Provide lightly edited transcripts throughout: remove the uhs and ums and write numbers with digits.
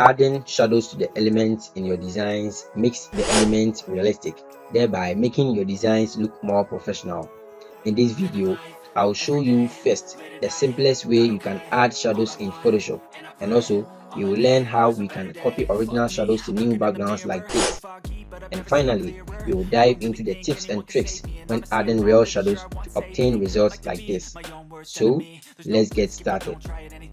Adding shadows to the elements in your designs makes the elements realistic, thereby making your designs look more professional. In this video, I'll show you first the simplest way you can add shadows in Photoshop, and also you will learn how we can copy original shadows to new backgrounds like this. And finally, we will dive into the tips and tricks when adding real shadows to obtain results like this. So let's get started.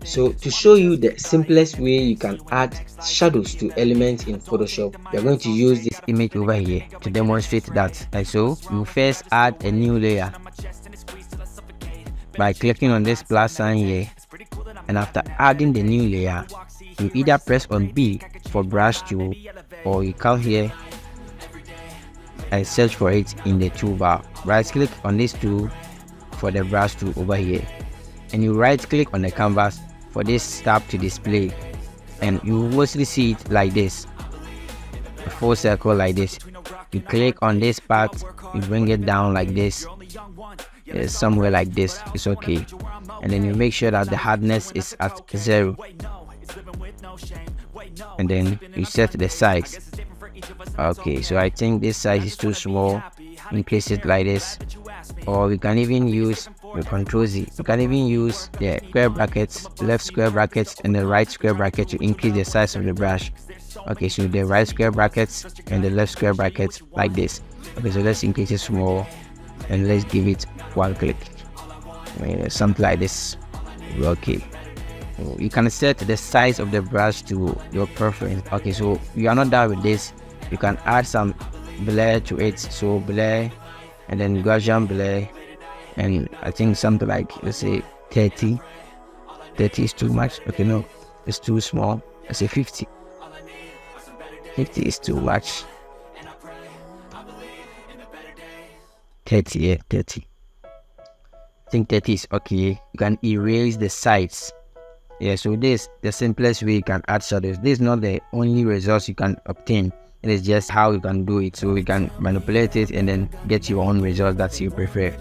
So to show you the simplest way you can add shadows to elements in Photoshop, we are going to use this image over here to demonstrate that. Like so, you first add a new layer by clicking on this plus sign here, and after adding the new layer, you either press on B for brush tool, or you come here and search for it in the toolbar. Right click on this tool for the brush tool over here, and you right click on the canvas for this tab to display, and you mostly see it like this, a full circle like this. You click on this part, you bring it down like this, somewhere like this, it's okay, and then you make sure that the hardness is at 0, and then you set the size. Okay, so I think this size is too small, increase it like this, or we can even use the Control Z. You can even use the square brackets, left square brackets and the right square bracket to increase the size of the brush. Okay, so the right square brackets and the left square brackets like this. Okay, so let's increase it small and let's give it one click, something like this. Okay, you can set the size of the brush to your preference. Okay, so you are not done with this, you can add some blur to it. So blur, and then Gaussian blur, and I think something like, let's say 30 is too much. Okay, no, it's too small. Let's say 50 is too much. 30, yeah, 30. I think 30 is okay. You can erase the sides. Yeah, so this the simplest way you can add shadows. This is not the only results you can obtain, it is just how you can do it. So you can manipulate it and then get your own results that you prefer.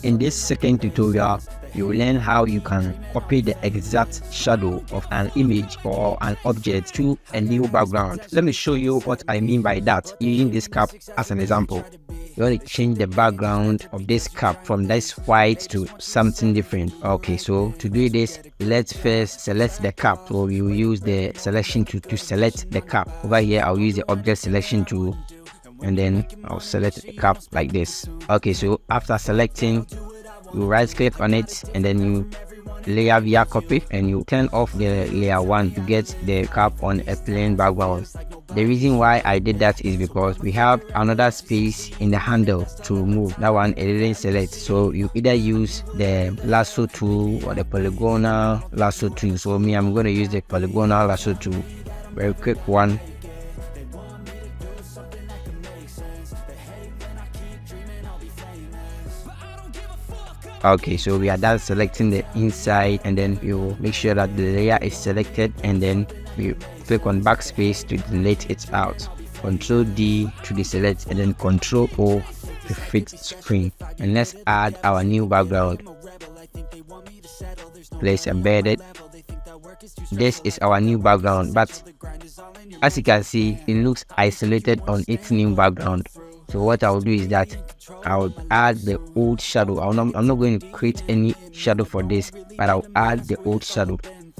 In this second tutorial, you will learn how you can copy the exact shadow of an image or an object to a new background. Let me show you what I mean by that using this cap as an example. You want to change the background of this cap from this white to something different. Okay, so to do this, let's first select the cap. So we will use the selection tool to select the cap. Over here, I'll use the object selection tool, and then I'll select the cap like this. Okay, so after selecting, you right click on it, and then you layer via copy, and you turn off the layer 1 to get the cap on a plain background. The reason why I did that is because we have another space in the handle to remove. That one it didn't select, so you either use the lasso tool or the polygonal lasso tool. So me, I'm going to use the polygonal lasso tool, very quick one. Okay, so we are done selecting the inside, and then you make sure that the layer is selected, and then we click on backspace to delete it out. Control D to deselect, and then Control O to fix screen. And let's add our new background. Place embedded. This is our new background, but as you can see, it looks isolated on its new background. So what I'll do is that I'll add the old shadow. I'm not going to create any shadow for this, but I'll add the old shadow.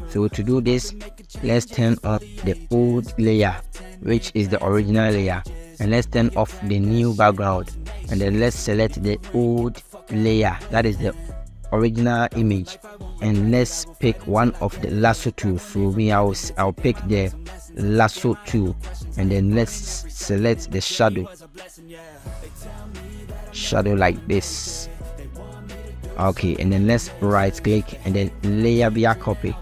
So to do this, let's turn on the old layer, which is the original layer, and let's turn off the new background, and then let's select the old layer, that is the original image, and let's pick one of the lasso tools. So me, I'll pick the lasso tool, and then let's select the shadow like this. Okay, and then let's right click and then layer via copy.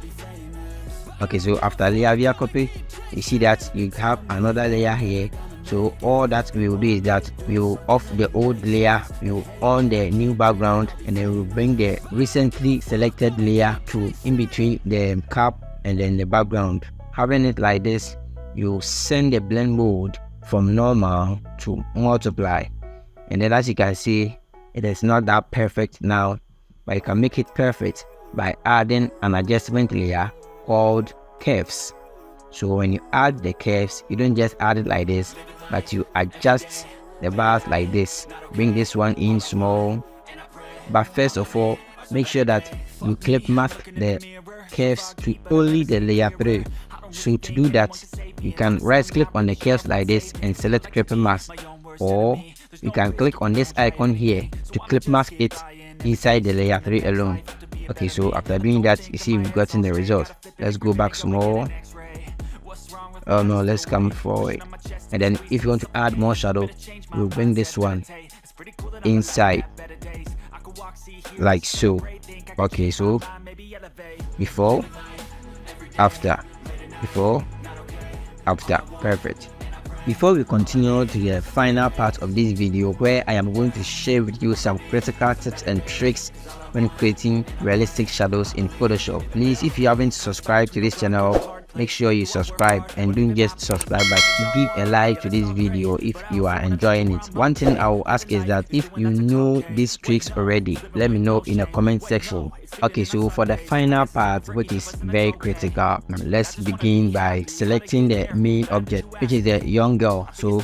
Okay, so after layer via copy, you see that you have another layer here. So all that we will do is that we will off the old layer, we will on the new background, and then we'll bring the recently selected layer to in between the cap and then the background. Having it like this, you send the blend mode from normal to multiply, and then as you can see, it is not that perfect now, but you can make it perfect by adding an adjustment layer called curves. So when you add the curves, you don't just add it like this, but you adjust the bars like this. Bring this one in small, but first of all, make sure that you clip mask the curves to only the layer 3. So to do that, you can right click on the curves like this and select clip mask, or you can click on this icon here to clip mask it inside the layer 3 alone. Okay, so after doing that, you see we've gotten the result. Let's go back small. Oh no, let's come forward. And then if you want to add more shadow, we'll bring this one inside like so. Okay, so before, after, before, after. Perfect. Before we continue to the final part of this video, where I am going to share with you some critical tips and tricks when creating realistic shadows in Photoshop, please, if you haven't subscribed to this channel, make sure you subscribe, and don't just subscribe but give a like to this video if you are enjoying it. One thing I will ask is that if you know these tricks already, let me know in the comment section. Okay, so for the final part, which is very critical, let's begin by selecting the main object, which is the young girl. So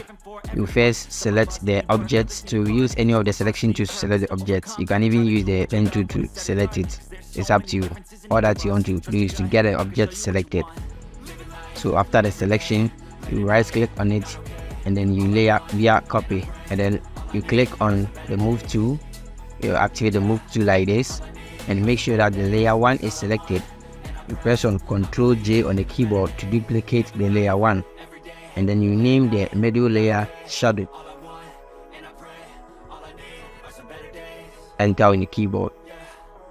you first select the objects. To use any of the selection tools to select the objects, you can even use the pen tool to select it. It's up to you. All that you want to do is to get the object selected. So after the selection, you right click on it and then you layer via copy, and then you click on the move tool. You activate the move tool like this and make sure that the layer 1 is selected. You press on Ctrl J on the keyboard to duplicate the layer 1, and then you name the middle layer shadow. Enter on the keyboard,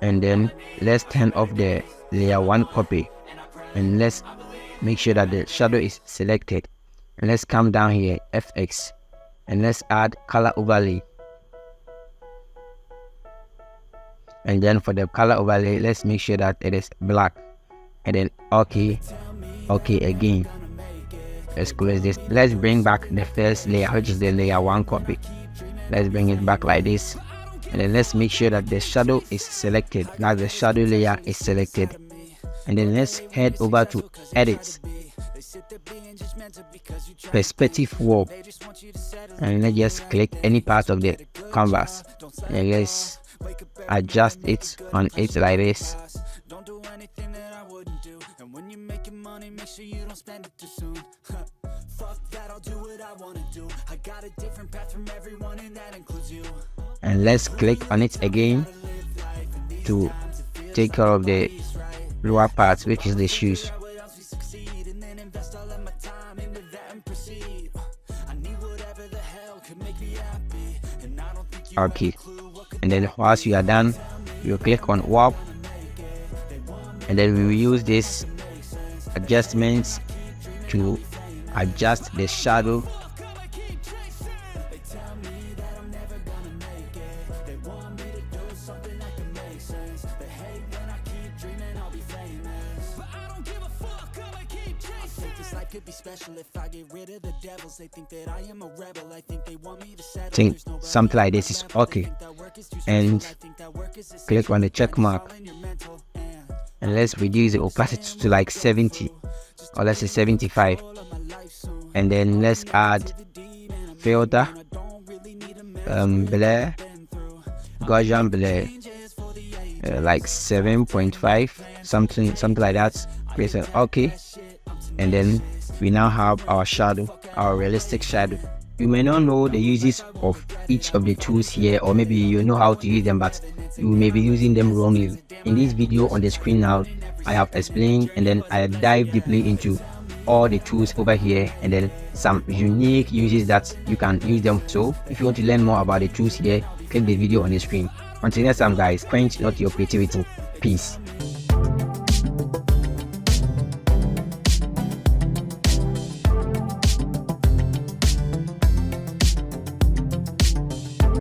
and then let's turn off the layer 1 copy, and let's make sure that the shadow is selected. And let's come down here, FX, and let's add color overlay. And then for the color overlay, let's make sure that it is black, and then okay again. Let's close this. Let's bring back the first layer, which is the layer 1 copy. Let's bring it back like this, and then let's make sure that the shadow is selected. Now the shadow layer is selected, and then let's head over to edit, perspective warp, and let's just click any part of the canvas and let's adjust it on it like this. And let's click on it again to take care of the lower part, which is the shoes. Okay, and then once you are done, you click on warp, and then we will use this adjustments to adjust the shadow. I think something like this is okay, and click on the check mark, and let's reduce the opacity to like 70, or let's say 75, and then let's add filter, blur, Gaussian blur, like 7.5, something like that. Press on OK, and then we now have our shadow, our realistic shadow. You may not know the uses of each of the tools here, or maybe you know how to use them, but you may be using them wrongly. In this video on the screen now, I have explained, and then I dive deeply into all the tools over here, and then some unique uses that you can use them. So if you want to learn more about the tools here, click the video on the screen. Until next time guys, quench not your creativity. Peace.